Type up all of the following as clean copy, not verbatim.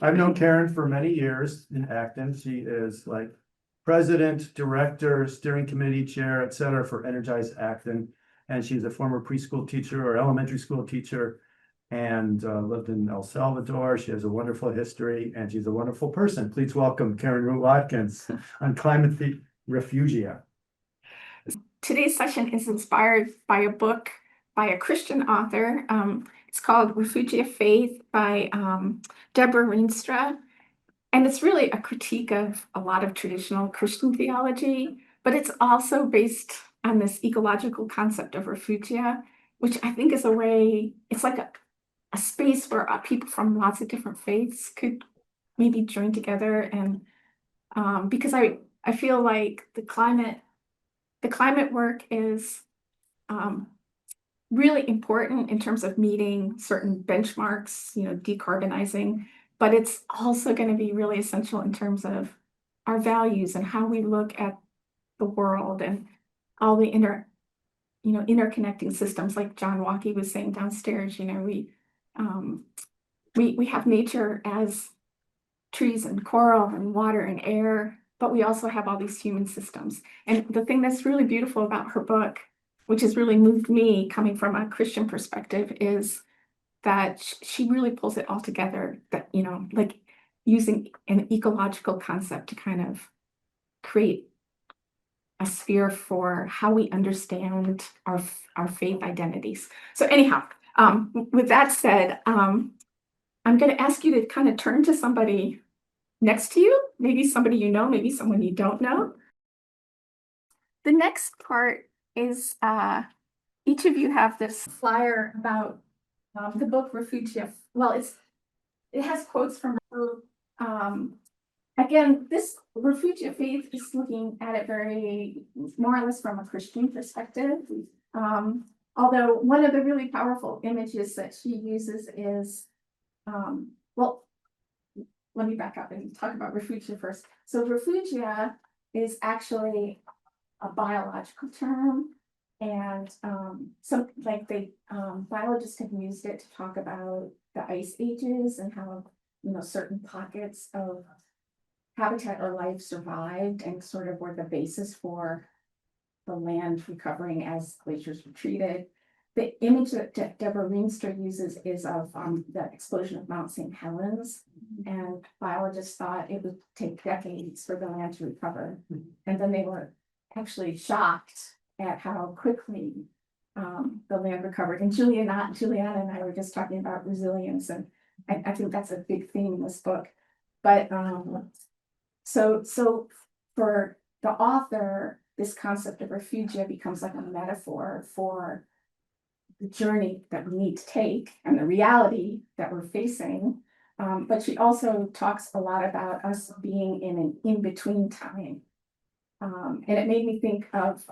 I've known Karen for many years in Acton. She is like president, director, steering committee chair, et cetera, for EnergizeActon. And she's a former preschool teacher or elementary school teacher and lived in El Salvador. She has a wonderful history and she's a wonderful person. Please welcome Karen Watkins on climate refugia. Today's session is inspired by a book by a Christian author. It's called Refugia Faith by Deborah Rienstra. And it's really a critique of a lot of traditional Christian theology, but it's also based on this ecological concept of refugia, which I think is a way, it's like a space where people from lots of different faiths could maybe join together. And because I feel like the climate work is really important in terms of meeting certain benchmarks, decarbonizing, but it's also going to be really essential in terms of our values and how we look at the world and all the interconnecting systems. Like John Walkie was saying downstairs, we have nature as trees and coral and water and air, but we also have all these human systems. And the thing that's really beautiful about her book, which has really moved me coming from a Christian perspective, is that she really pulls it all together, that, like using an ecological concept to kind of create a sphere for how we understand our faith identities. So anyhow, with that said, I'm going to ask you to kind of turn to somebody next to you, maybe somebody you know, maybe someone you don't know. The next part is each of you have this flyer about the book Refugia. Well, it has quotes from her. Again, this Refugia Faith is looking at it very more or less from a Christian perspective. Although one of the really powerful images that she uses is, well, let me back up and talk about refugia first. So refugia is actually a biological term, and biologists have used it to talk about the ice ages and how certain pockets of habitat or life survived and sort of were the basis for the land recovering as glaciers retreated. The image that Deborah Rienstra uses is of the explosion of Mount St. Helens, and biologists thought it would take decades for the land to recover. And then they were actually shocked at how quickly the land recovered. And Juliana and I were just talking about resilience, and I think that's a big theme in this book. But so for the author, this concept of refugia becomes like a metaphor for the journey that we need to take and the reality that we're facing. But she also talks a lot about us being in an in-between time. And it made me think of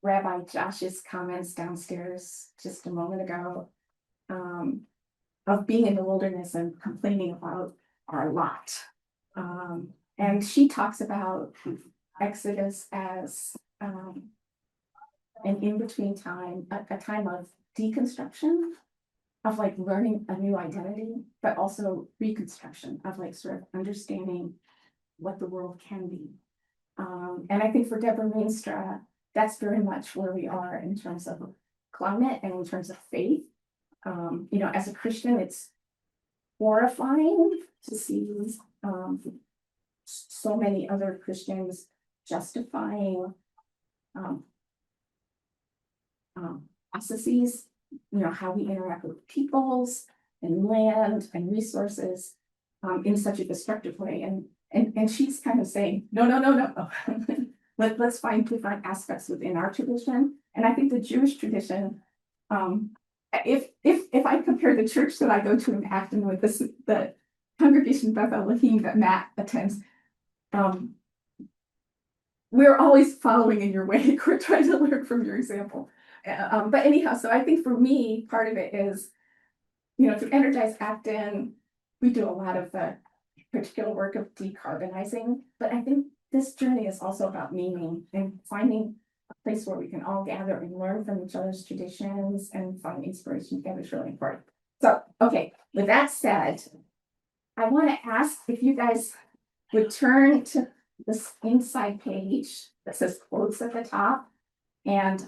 Rabbi Josh's comments downstairs just a moment ago, of being in the wilderness and complaining about our lot. And she talks about Exodus as an in-between time, a time of deconstruction, of like learning a new identity, but also reconstruction of like sort of understanding what the world can be. And I think for Deborah Rienstra, that's very much where we are in terms of climate and in terms of faith. As a Christian, it's horrifying to see so many other Christians justifying processes, how we interact with peoples and land and resources in such a destructive way. And she's kind of saying, no. Let's find different aspects within our tradition. And I think the Jewish tradition, if I compare the church that I go to in Acton with the congregation Beth Elohim that Matt attends, we're always following in your wake. We're trying to learn from your example. But anyhow, so I think for me, part of it is, through EnergizeActon, we do a lot of the particular work of decarbonizing, but I think this journey is also about meaning and finding a place where we can all gather and learn from each other's traditions and find inspiration together is really important. So, okay, with that said, I want to ask if you guys would turn to this inside page that says quotes at the top. And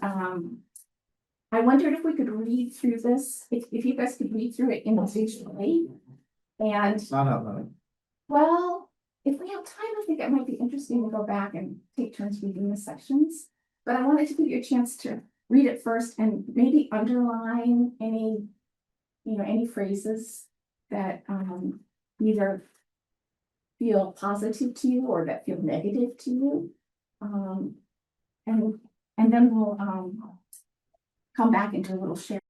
I wondered if we could read through this, if you guys could read through it individually. And Not out loud. well, if we have time, I think it might be interesting to go back and take turns reading the sections. But I wanted to give you a chance to read it first and maybe underline any, any phrases that either feel positive to you or that feel negative to you. And then we'll come back into a little share.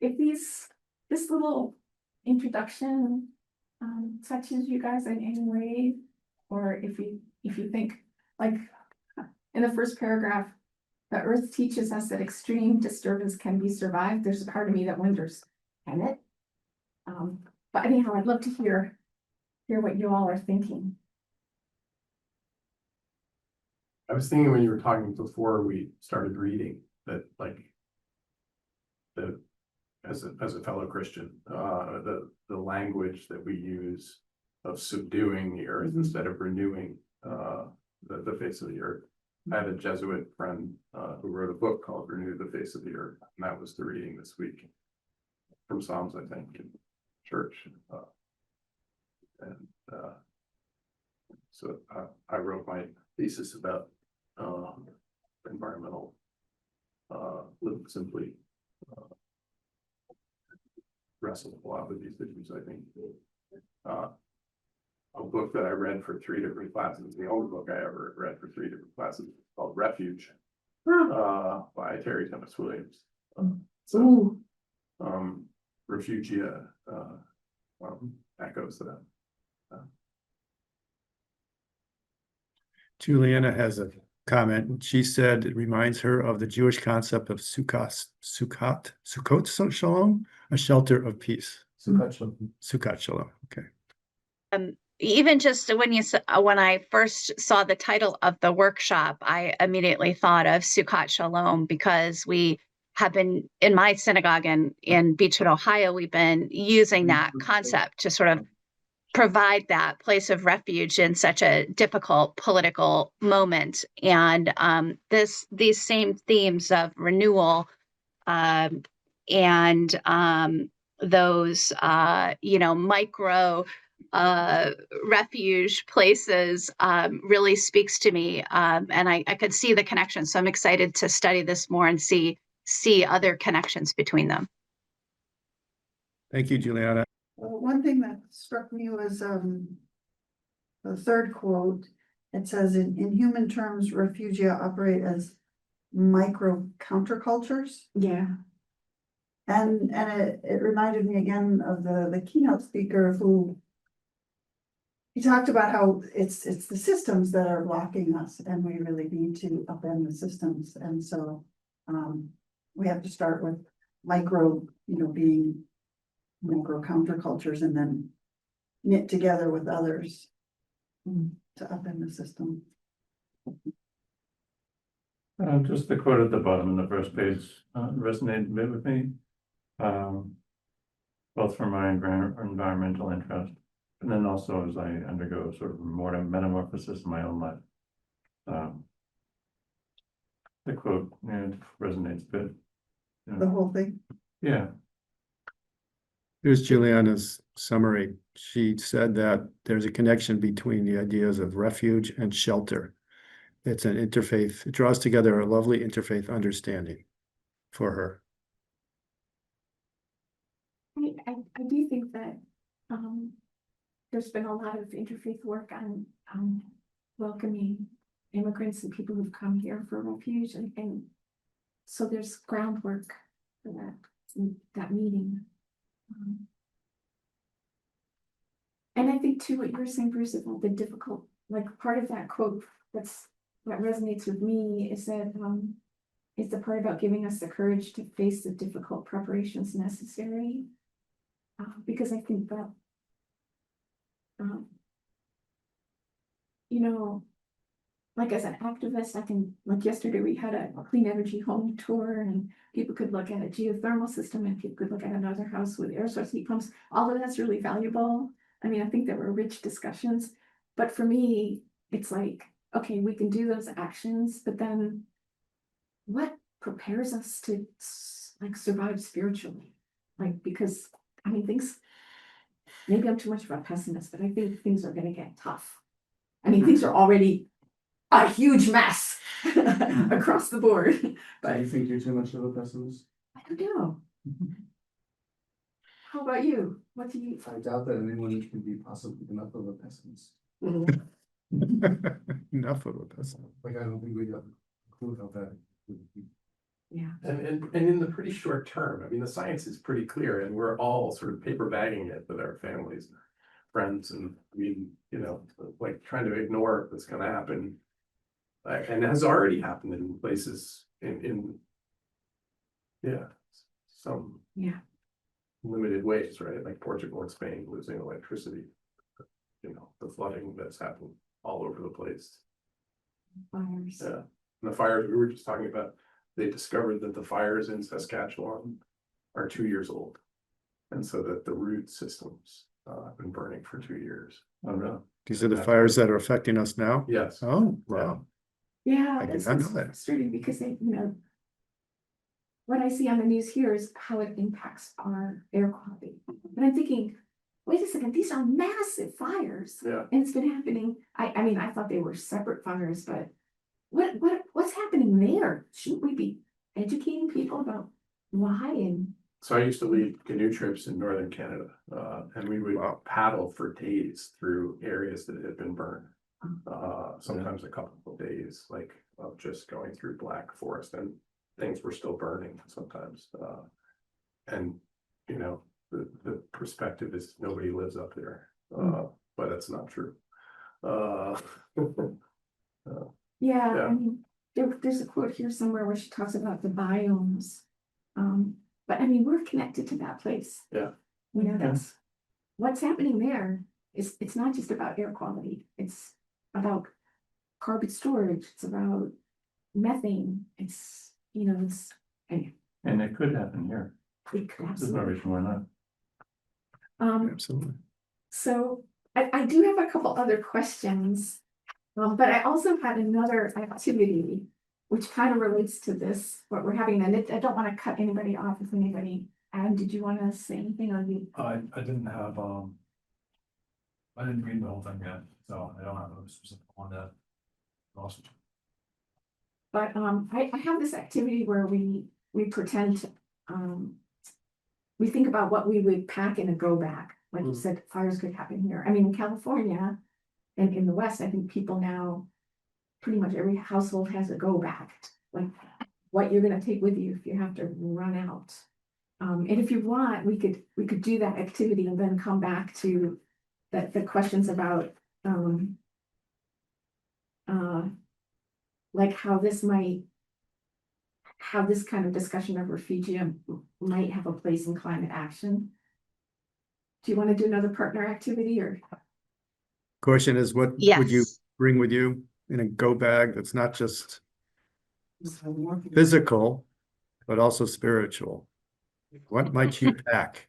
If this little introduction touches you guys in any way, or if you think, like, in the first paragraph, the earth teaches us that extreme disturbance can be survived. There's a part of me that wonders, can it? But anyhow, I'd love to hear what you all are thinking. I was thinking when you were talking before we started reading that, like, as a fellow Christian, the language that we use of subduing the earth instead of renewing the face of the earth. I had a Jesuit friend who wrote a book called Renew the Face of the Earth, and that was the reading this week from Psalms, I think, in church. So I wrote my thesis about environmental live simply wrestle a lot with these issues. I think a book that I read for 3 different classes, the only book I ever read for 3 different classes, called Refuge by Terry Thomas Williams. So Refugia echoes that. Juliana has a comment. She said it reminds her of the Jewish concept of Sukkot Shalom, a shelter of peace. Sukkot Shalom. Okay. Even just when I first saw the title of the workshop, I immediately thought of Sukkot Shalom, because we have been, in my synagogue in Beachwood, Ohio, we've been using that concept to sort of provide that place of refuge in such a difficult political moment. And these same themes of renewal and those micro refuge places really speaks to me, and I could see the connection. So I'm excited to study this more and see other connections between them. Thank you, Juliana. Well, one thing that struck me was the third quote. It says, in human terms, refugia operate as micro countercultures. Yeah. And it reminded me again of the keynote speaker who he talked about how it's the systems that are blocking us, and we really need to upend the systems. And so we have to start with micro, being micro countercultures, and then knit together with others to upend the system. Just the quote at the bottom in the first page resonated a bit with me, both from my environmental interest, and then also as I undergo sort of more metamorphosis in my own life. The quote resonates a bit. The whole thing. Yeah. Here's Juliana's summary. She said that there's a connection between the ideas of refuge and shelter. It's an interfaith, it draws together a lovely interfaith understanding for her. I do think that there's been a lot of interfaith work on welcoming immigrants and people who've come here for refuge, and so there's groundwork for that meeting. And I think too, what you were saying, Bruce, about the difficult, like part of that quote that resonates with me is that it's the part about giving us the courage to face the difficult preparations necessary. Because I think that, you know, like as an activist, I can, like yesterday we had a clean energy home tour and people could look at a geothermal system and people could look at another house with air source heat pumps. All of that's really valuable. I mean, I think there were rich discussions, but for me, it's like, okay, we can do those actions, but then what prepares us to like survive spiritually? Like, because I mean, maybe I'm too much of a pessimist, but I think things are going to get tough. I mean, things are already a huge mess across the board. Do But you think you're too much of a pessimist? I don't know. How about you? What do you? I doubt that anyone can be possibly enough of a pessimist. Enough of a person. Like, I don't think we have a clue how that would be. Yeah. And in the pretty short term, I mean, the science is pretty clear and we're all sort of paper bagging it with our families, and friends, and I mean, you know, like trying to ignore what's gonna happen. And has already happened in places in some Yeah. limited ways, right? Like Portugal and Spain losing electricity. You know, the flooding that's happened all over the place. Fires. Yeah, and the fires we were just talking about, they discovered that the fires in Saskatchewan are 2 years old. And so that the root systems have been burning for 2 years. Oh, really? These are the fires that are affecting us now? Yes. Oh, wow. Yeah, I did that's not know that. frustrating because what I see on the news here is how it impacts our air quality. But I'm thinking, wait a second, these are massive fires. Yeah. And it's been happening. I mean, I thought they were separate fires, but what's happening there? Shouldn't we be educating people about why? And So I used to lead canoe trips in northern Canada, and we would Wow. paddle for days through areas that had been burned. Sometimes a couple of days, like of just going through black forest, and things were still burning sometimes. And you know, the perspective is nobody lives up there, but it's not true. yeah, Yeah. I mean, there's a quote here somewhere where she talks about the biomes. But I mean, we're connected to that place. Yeah. You know, that's what's happening there it's not just about air quality, it's about carbon storage, it's about methane, it's, anyway, And it could happen here. it could There's no absolutely. reason why not. Absolutely. So I do have a couple other questions, but I also had another activity which kind of relates to this, what we're having, and I don't want to cut anybody off if anybody, Adam, did you want to say anything on the? I didn't have, I didn't read the whole thing yet, so I don't have a specific one that. Awesome. But I have this activity where we pretend to, we think about what we would pack in a go bag. Like you said, fires could happen here. I mean, in California and in the West, I think people now, pretty much every household has a go bag. Like what you're gonna take with you if you have to run out. And if you want, we could do that activity and then come back to the questions about like how this kind of discussion of refugia might have a place in climate action. Do you want to do another partner activity or? Question is, what would you Yes. bring with you in a go bag that's not just physical, but also spiritual? What might you pack?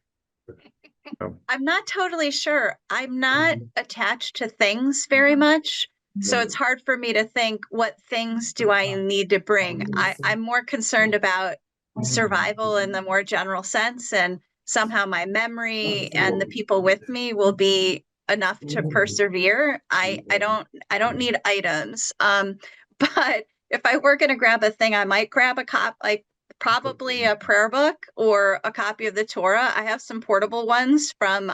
I'm not totally sure. I'm not attached to things very much. So it's hard for me to think what things do I need to bring. I'm more concerned about survival in the more general sense, and somehow my memory and the people with me will be enough to persevere. I don't need items. But if I were gonna grab a thing, I might grab probably a prayer book or a copy of the Torah. I have some portable ones from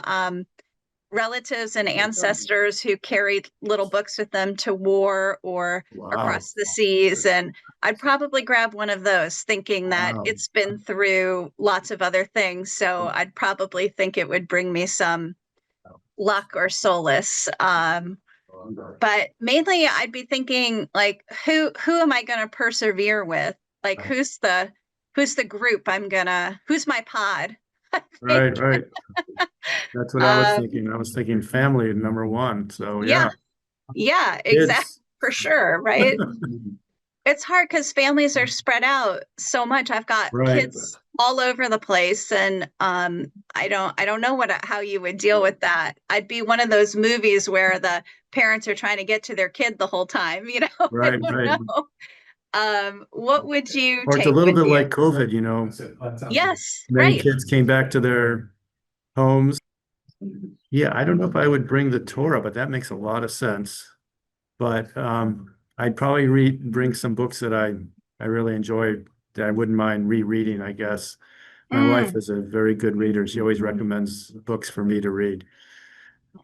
relatives and ancestors who carried little books with them to war or Wow. across the seas. And I'd probably grab one of those, thinking that Wow. it's been through lots of other things. So I'd probably think it would bring me some luck or solace. But mainly I'd be thinking, like, who am I going to persevere with? Like, who's the group who's my pod? Right, right. That's what I was Um, thinking. I was thinking family number one. So yeah. Yeah, Kids. exactly, for sure, right? It's hard because families are spread out so much. I've got Right. kids all over the place, and I don't know how you would deal with that. I'd be one of those movies where the parents are trying to get to their kid the whole time, you know? I Right, don't right. know. What would you Or it's a take little with bit you? like COVID, you know, Yes, many right. kids came back to their homes. Yeah, I don't know if I would bring the Torah, but that makes a lot of sense. But I'd probably bring some books that I really enjoy that I wouldn't mind rereading, I guess. My wife is a very good reader. She always recommends books for me to read.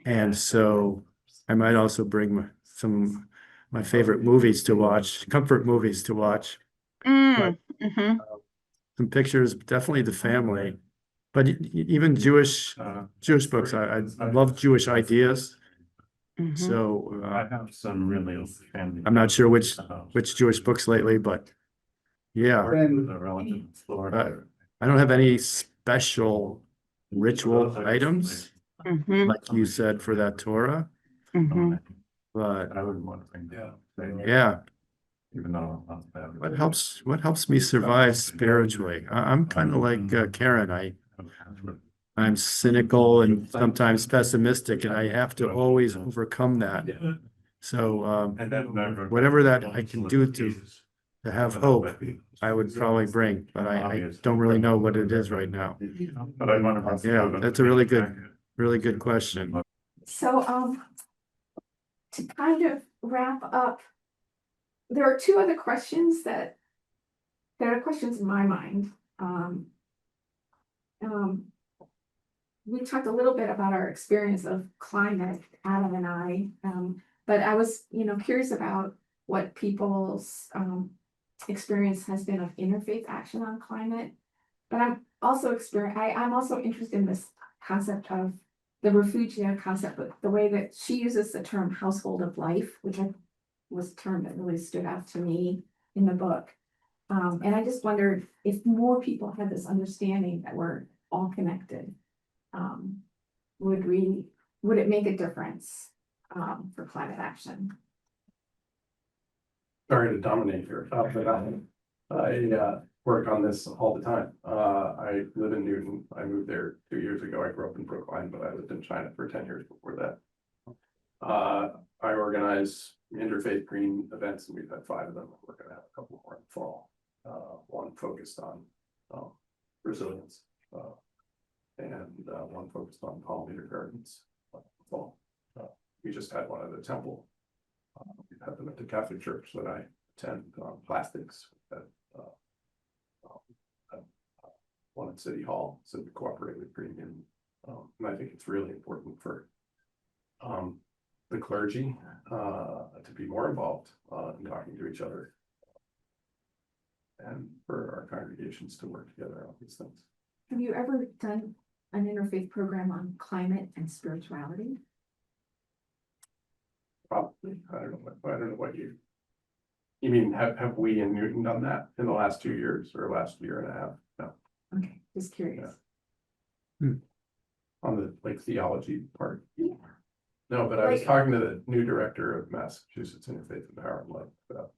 And so I might also bring some of my favorite movies to watch, comfort movies to watch. But some pictures, definitely the family. But even Jewish books, I love Jewish ideas. So I have some really family. I'm not sure which Jewish books lately, but yeah, A relative in Florida. I don't have any special ritual items like you said for that Torah, but I wouldn't want to bring that. yeah, Even though I'm not bad. what helps me survive spiritually? I'm kind of like Karen. I'm cynical and sometimes pessimistic, and I have to always overcome that. So whatever that I can do to have hope, I would probably bring, but I don't really know what it is right now. But I want to. Yeah, that's a really good question. So, to kind of wrap up, there are two other questions that are questions in my mind. We talked a little bit about our experience of climate, Adam and I, but I was, curious about what people's experience has been of interfaith action on climate. But I'm also I'm also interested in this concept of the Refugia concept, but the way that she uses the term household of life, which was a term that really stood out to me in the book. And I just wondered if more people had this understanding that we're all connected, would it make a difference for climate action? Sorry to dominate here, but I work on this all the time. I live in Newton. I moved there 2 years ago. I grew up in Brookline, but I lived in China for 10 years before that. I organize interfaith green events, and we've had 5 of them. We're going to have a couple more in the fall. One focused on resilience, and one focused on pollinator gardens. Fall. We just had one at the temple. We've had them at the Catholic Church that I attend on plastics. One at City Hall, so we cooperate with Green. And I think it's really important for the clergy to be more involved in talking to each other, and for our congregations to work together on these things. Have you ever done an interfaith program on climate and spirituality? Probably. I don't know what you mean. Have we in Newton done that in the last 2 years or last year and a half? No. Okay, just curious. On the theology part. Yeah. No, but I was talking to the new director of Massachusetts Interfaith Empowerment about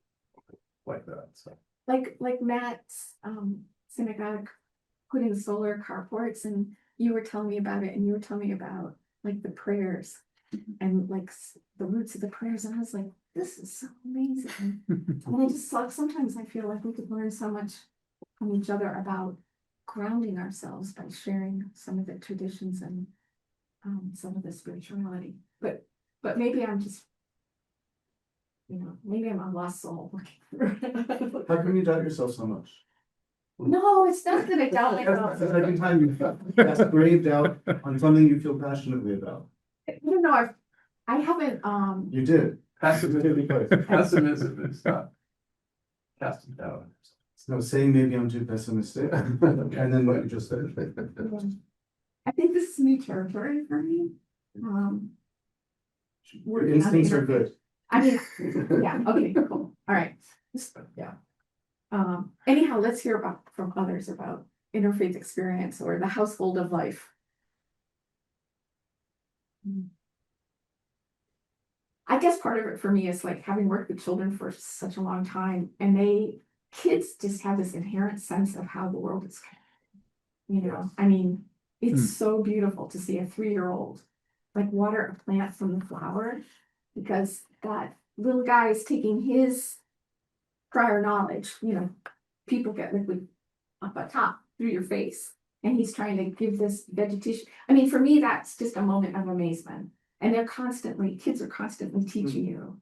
like that. So like Matt's synagogue put in solar carports, and you were telling me about it, and you were telling me about like the prayers and like the roots of the prayers, and I was like, this is so amazing. And I just thought sometimes I feel like we could learn so much from each other about grounding ourselves by sharing some of the traditions and some of the spirituality. But maybe I'm just, maybe I'm a lost soul. How come you doubt yourself so much? No, it's not that I doubt myself. That's the second time you've expressed grave doubt on something you feel passionately about. I don't know, I haven't, You did. Pessimism is not casting doubt. No, saying maybe I'm too pessimistic, and then what you just said. I think this is new territory for me. Your instincts are good. I mean, yeah, okay, cool, all right, yeah. Anyhow, let's hear about from others about interfaith experience or the household of life. I guess part of it for me is like having worked with children for such a long time, and kids just have this inherent sense of how the world is connected. You know, I mean, it's so beautiful to see a 3-year-old like water a plant from the flower, because that little guy is taking his prior knowledge, you know, people get liquid up at top through your face, and he's trying to give this vegetation. I mean, for me, that's just a moment of amazement. And kids are constantly teaching you,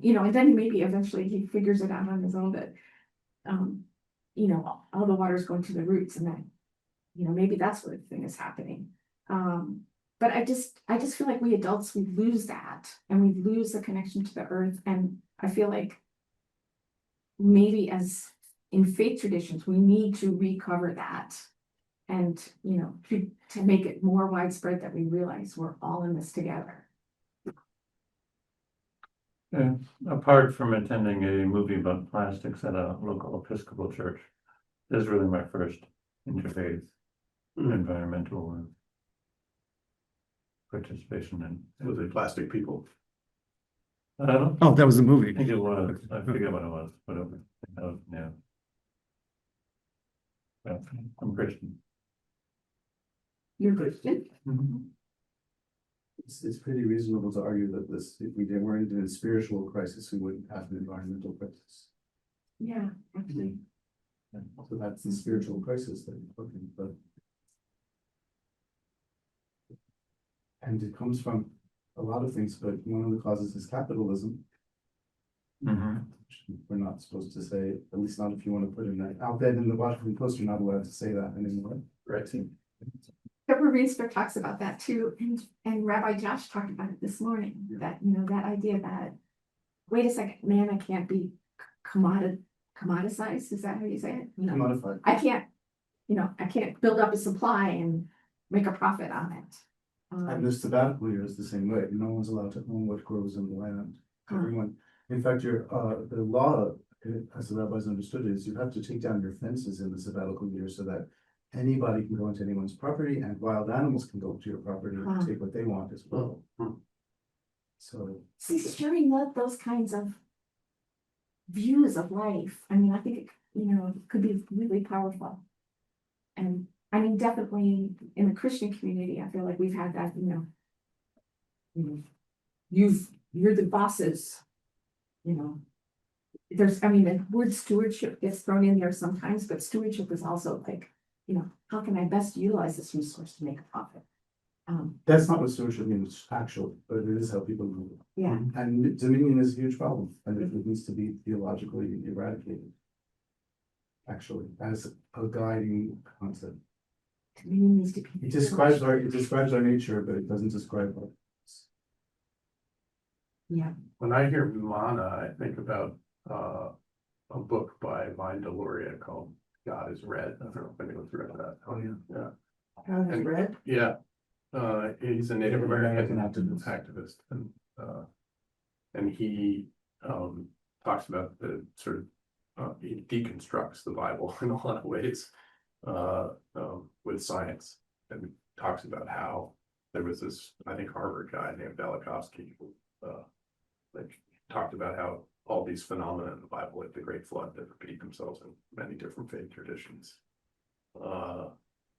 you know, and then maybe eventually he figures it out on his own, but, you know, all the water's going to the roots, and then, you know, maybe that's where the thing is happening. But I just feel like we adults, we lose that, and we lose the connection to the earth. And I feel like maybe as in faith traditions, we need to recover that. And, you know, to make it more widespread that we realize we're all in this together. Yeah, apart from attending a movie about plastics at a local Episcopal church, this is really my first interfaith environmental participation in. Was it plastic people? I don't Oh, that was the movie. think it was, I forget what it was, whatever. Yeah. Yeah, I'm Christian. You're Christian? It's pretty reasonable to argue that if we weren't in a spiritual crisis, we wouldn't have an environmental crisis. Yeah, actually. So that's the spiritual crisis that we're talking about. And it comes from a lot of things, but one of the causes is capitalism. Which we're not supposed to say, at least not if you want to put in that outfit in the Washington Post, you're not allowed to say that anymore. Right. Deborah Riensberg talks about that too, and Rabbi Josh talked about it this morning, that, you know, that idea that, wait a second, manna can't be commoditized, is that how you say it? You know, Commodified. I can't build up a supply and make a profit on it. And the sabbatical year is the same way. No one's allowed to own what grows in the land. Everyone, in fact, the law, as the rabbis understood it, is you have to take down your fences in the sabbatical year so that anybody can go into anyone's property, and wild animals can go to your property and take what they want as well. So See, sharing those kinds of views of life, I mean, I think it, you know, could be really powerful. And I mean, definitely in the Christian community, I feel like we've had that, you know, you're the bosses, you know. The word stewardship gets thrown in there sometimes, but stewardship is also like, you know, how can I best utilize this resource to make a profit? that's not what stewardship means actually, but it is how people move. Yeah. And dominion is a huge problem, and it needs to be theologically eradicated. Actually, as a guiding concept. Dominion needs to be. It describes our nature, but it doesn't describe our. Yeah. When I hear mana, I think about a book by Vine Deloria called God is Red. I don't know if anyone's read that. Oh, yeah. Yeah. How is red? Yeah. He's a Native Native American American activist, and he talks about the sort of he deconstructs the Bible in a lot of ways with science, and talks about how there was this, I think, Harvard guy named Velikovsky who like talked about how all these phenomena in the Bible, like the Great Flood, that repeat themselves in many different faith traditions,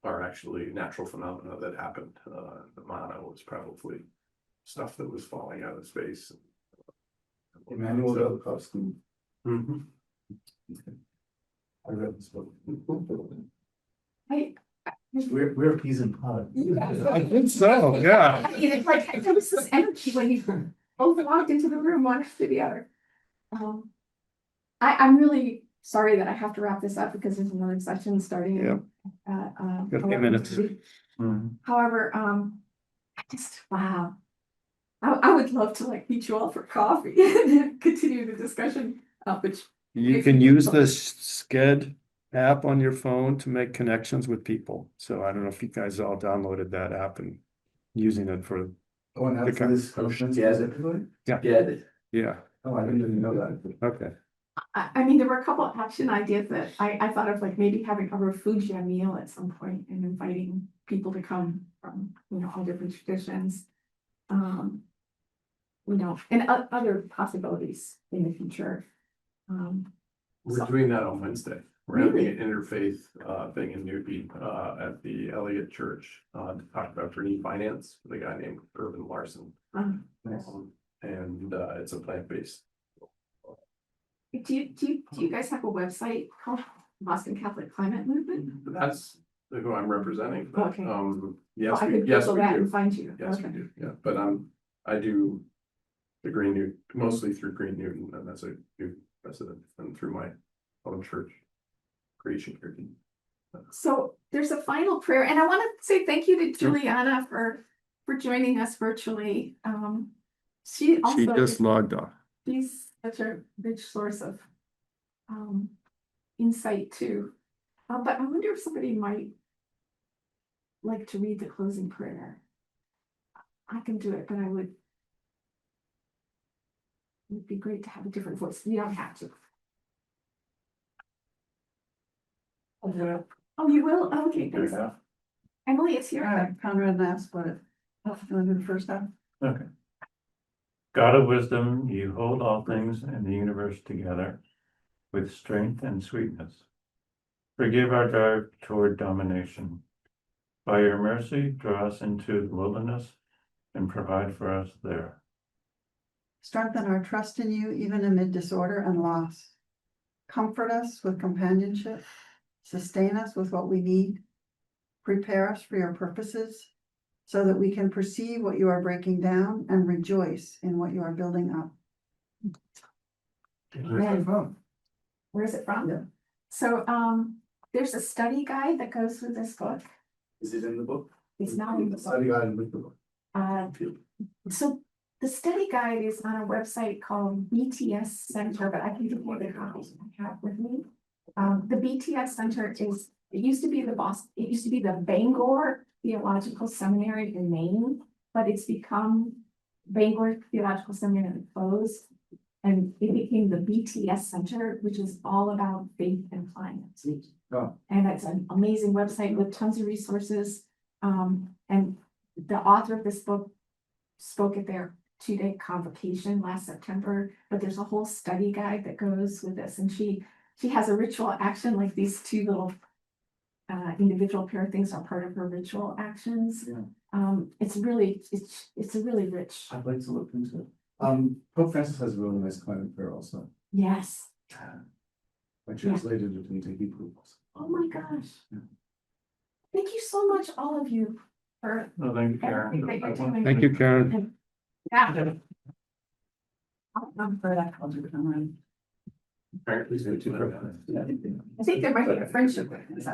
are actually natural phenomena that happened. The mana was probably stuff that was falling out of space. Emmanuel So- Velikovsky. Mhm. I read this book. I We're peas and pod. I think so, yeah. it's like, there was this energy when you both walked into the room one after the other. I'm really sorry that I have to wrap this up because there's another session starting. Yeah. Got a few minutes. Mhm. However, Just, wow. I would love to like meet you all for coffee and continue the discussion, which. You If can you- use the Sked app on your phone to make connections with people. So I don't know if you guys all downloaded that app and using it for, Oh, and after this conference, yes, everybody? Yeah. Yeah. yeah, Oh, I didn't even know that. okay. I mean, there were a couple of action ideas that I thought of, like maybe having a Refugia meal at some point and inviting people to come from, all different traditions. And other possibilities in the future. We're doing that on Wednesday. We're having an interfaith thing in Newby at the Elliott Church to talk about green finance with a guy named Urban Larson. And it's a plant-based. Do you guys have a website called Boston Catholic Climate Movement? That's who I'm representing. But, Okay. yes, I could yes, Google we that do. and find you. Yes, we Okay. do. Yeah, but I do the Green Newton, mostly through Green Newton, and that's a new president, and through my own church creation community. So there's a final prayer, and I want to say thank you to Juliana for joining us virtually. She also She just logged off. she's such a rich source of insight too. But I wonder if somebody might like to read the closing prayer. I can do it, but it'd be great to have a different voice. You don't have to. Oh, you will? Oh, okay, thanks. Emily, it's your turn. Conrad asked what it, you want to do the first half? Okay. God of wisdom, you hold all things in the universe together with strength and sweetness. Forgive our drive toward domination. By your mercy, draw us into the wilderness and provide for us there. Strengthen our trust in you even amid disorder and loss. Comfort us with companionship. Sustain us with what we need. Prepare us for your purposes so that we can perceive what you are breaking down and rejoice in what you are building up. Where's it from? Where is it from? Yeah. So there's a study guide that goes with this book. Is it in the book? It's not in the book. Study guide with the book. So the study guide is on a website called BTS Center, but I can give you the copies I have with me. The BTS Center it used to be the Bangor Theological Seminary in Maine, but it's become Bangor Theological Seminary closed. And it became the BTS Center, which is all about faith and climate. Oh. And it's an amazing website with tons of resources. And the author of this book spoke at their 2-day convocation last September, but there's a whole study guide that goes with this. And she has a ritual action, like these two little individual prayer things are part of her ritual actions. Yeah. It's a really rich. I'd like to look into it. Pope Francis has a really nice climate prayer also. Yes. I translated it into Hebrew. Oh my gosh. Yeah. Thank you so much, all of you, for No, thank you, Karen. everything that you're doing. Thank you, Karen. Yeah. For that, I'll do Conrad. Apparently, Please do too. I think there might be a friendship with this.